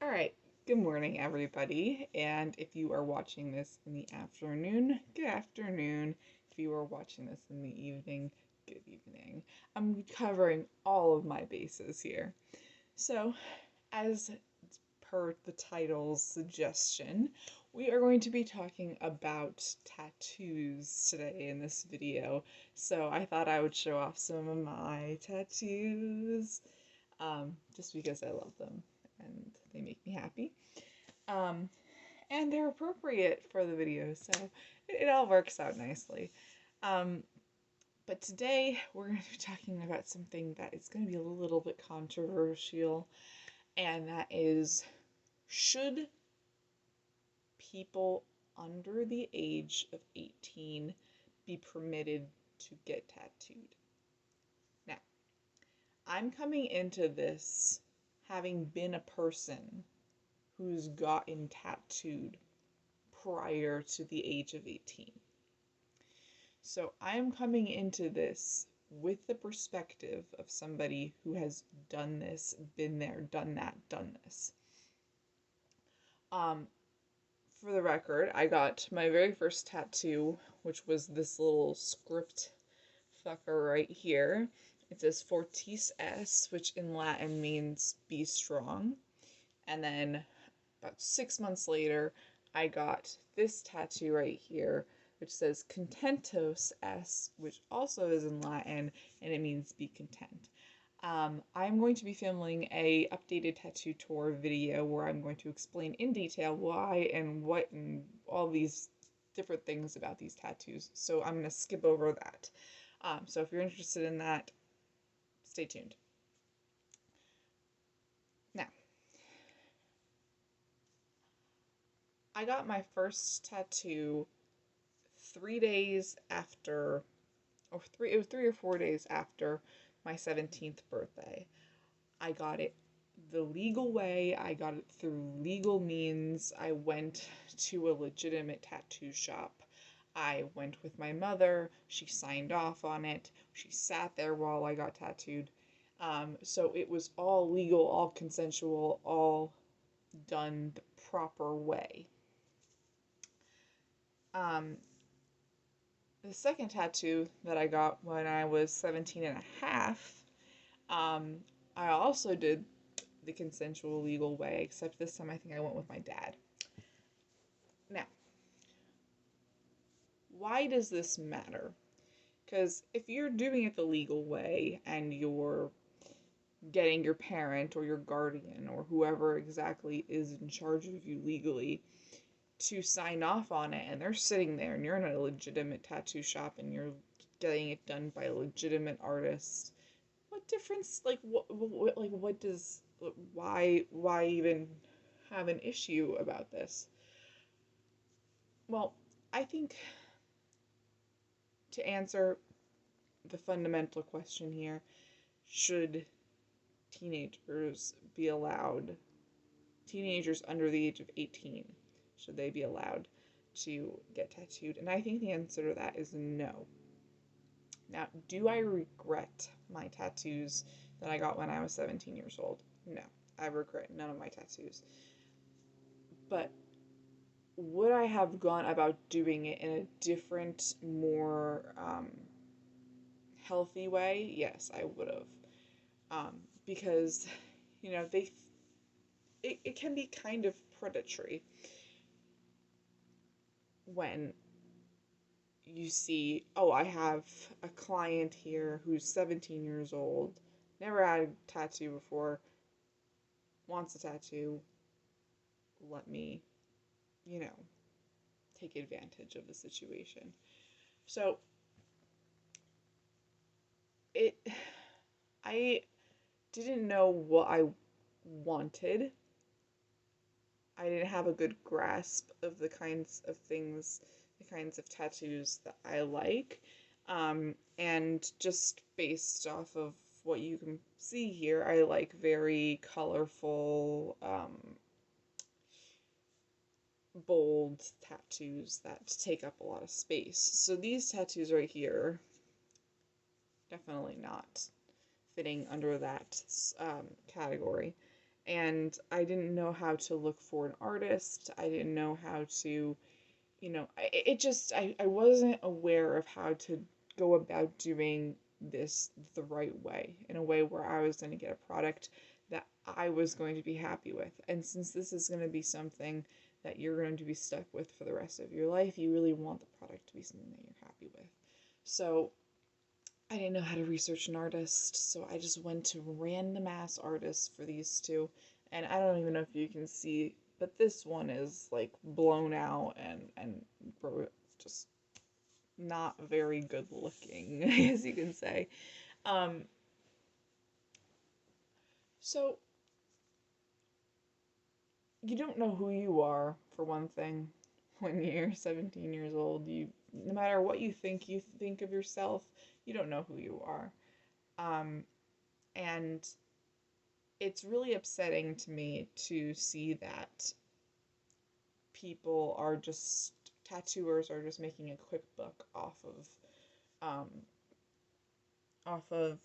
All right, good morning, everybody. And if you are watching this in the afternoon, good afternoon. If you are watching this in the evening, good evening. I'm covering all of my bases here. So, as per the title's suggestion, we are going to be talking about tattoos today in this video. So, I thought I would show off some of my tattoos just because I love them and they make me happy. Um, and they're appropriate for the video, so it all works out nicely. Um, but today we're going to be talking about something that is going to be a little bit controversial, and that is, should people under the age of 18 be permitted to get tattooed? Now, I'm coming into this having been a person who's gotten tattooed prior to the age of 18. So I'm coming into this with the perspective of somebody who has done this, been there, done that, done this. Um, for the record, I got my very first tattoo, which was this little script fucker right here. It says Fortis S, which in Latin means be strong. And then about 6 months later, I got this tattoo right here, which says Contentos S, which also is in Latin, and it means be content. I'm going to be filming a updated tattoo tour video where I'm going to explain in detail why and what and all these different things about these tattoos. So I'm going to skip over that. So if you're interested in that, stay tuned. Now, I got my first tattoo 3 days after, it was 3 or 4 days after my 17th birthday. I got it the legal way. I got it through legal means. I went to a legitimate tattoo shop. I went with my mother. She signed off on it. She sat there while I got tattooed. So it was all legal, all consensual, all done the proper way. Um, the second tattoo that I got when I was 17 and a half, I also did the consensual legal way, except this time I think I went with my dad. Now, why does this matter? Because if you're doing it the legal way and you're getting your parent or your guardian or whoever exactly is in charge of you legally to sign off on it, and they're sitting there and you're in a legitimate tattoo shop and you're getting it done by a legitimate artist, what difference, like what does, why even have an issue about this? Well, I think to answer the fundamental question here, should teenagers be allowed, teenagers under the age of 18, should they be allowed to get tattooed? And I think the answer to that is no. Now, do I regret my tattoos that I got when I was 17 years old? No, I regret none of my tattoos. But would I have gone about doing it in a different, more healthy way? Yes, I would have. Because, you know, it can be kind of predatory when you see, oh, I have a client here who's 17 years old, never had a tattoo before, wants a tattoo, let me, you know, take advantage of the situation. So, it, I didn't know what I wanted. I didn't have a good grasp of the kinds of things, the kinds of tattoos that I like. And just based off of what you can see here, I like very colorful, bold tattoos that take up a lot of space. So these tattoos right here, definitely not fitting under that category. and I didn't know how to look for an artist. I didn't know how to, I wasn't aware of how to go about doing this the right way, in a way where I was going to get a product that I was going to be happy with. And since this is going to be something that you're going to be stuck with for the rest of your life, you really want the product to be something that you're happy with. So I didn't know how to research an artist, so I just went to random ass artists for these two. And I don't even know if you can see, but this one is like blown out and just not very good looking, as you can say. Um, so you don't know who you are, for one thing. When you're 17 years old, no matter what you think of yourself, you don't know who you are. Um, and it's really upsetting to me to see that people are just tattooers are just making a quick buck um off of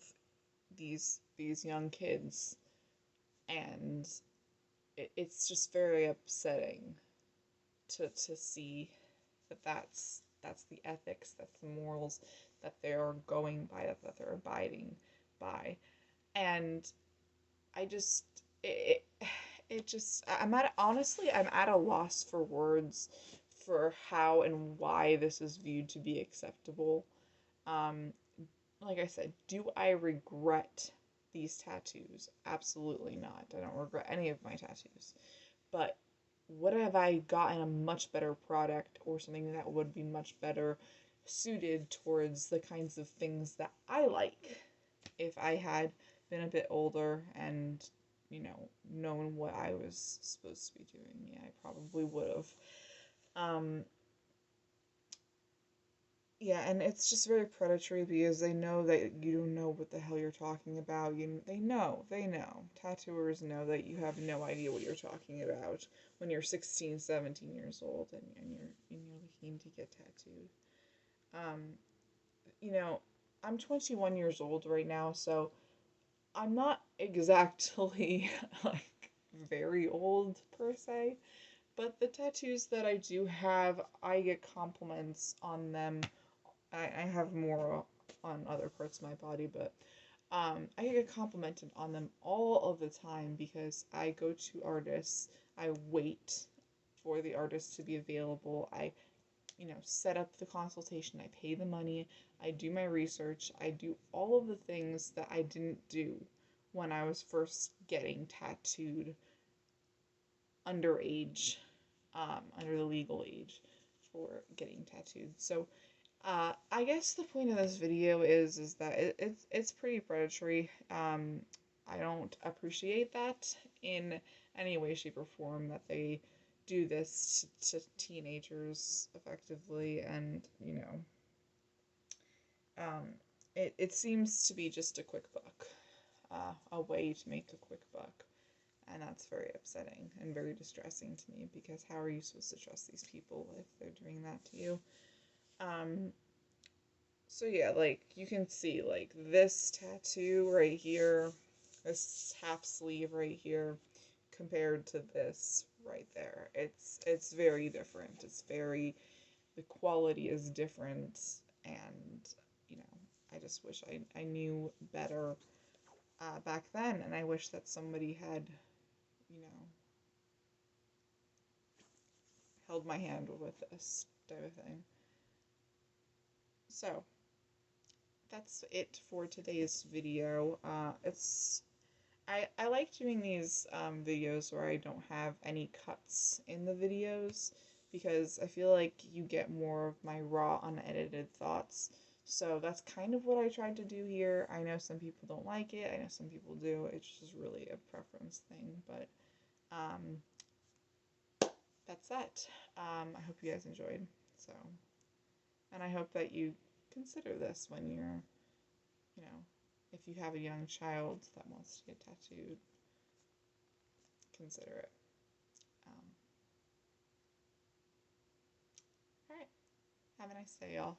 these young kids, and it's just very upsetting to see that that's the ethics, that's the morals that they're going by, that they're abiding by. And I just it just I'm at a loss for words for how and why this is viewed to be acceptable. Um, like I said, do I regret these tattoos? Absolutely not. I don't regret any of my tattoos. But would have I gotten a much better product, or something that would be much better suited towards the kinds of things that I like, if I had been a bit older and, known what I was supposed to be doing? Yeah, I probably would have. Um, yeah, and it's just very predatory because they know that you don't know what the hell you're talking about. They know. Tattooers know that you have no idea what you're talking about when you're 16, 17 years old, and you're looking to get tattooed. Um, you know, I'm 21 years old right now, so I'm not exactly like very old per se, but the tattoos that I do have, I get compliments on them. I have more on other parts of my body, but I get complimented on them all of the time because I go to artists, I wait for the artist to be available, I set up the consultation, I pay the money, I do my research, I do all of the things that I didn't do when I was first getting tattooed underage, under the legal age for getting tattooed. So, I guess the point of this video is that it's pretty predatory. I don't appreciate that in any way, shape, or form, that they do this to teenagers effectively, and um, it seems to be just a quick buck, a way to make a quick buck. And that's very upsetting and very distressing to me, because how are you supposed to trust these people if they're doing that to you? Um, so yeah, like you can see, like this tattoo right here, this half sleeve right here, compared to this right there. It's very different. The quality is different, and you know, I just wish I knew better back then, and I wish that somebody had, you know, held my hand with this type of thing. So that's it for today's video. I like doing these videos where I don't have any cuts in the videos, because I feel like you get more of my raw, unedited thoughts. So that's kind of what I tried to do here. I know some people don't like it. I know some people do. It's just really a preference thing. But um, that's that. I hope you guys enjoyed. So, and I hope that you consider this when you're, you know, if you have a young child that wants to get tattooed, consider it. Um, all right. Have a nice day, y'all.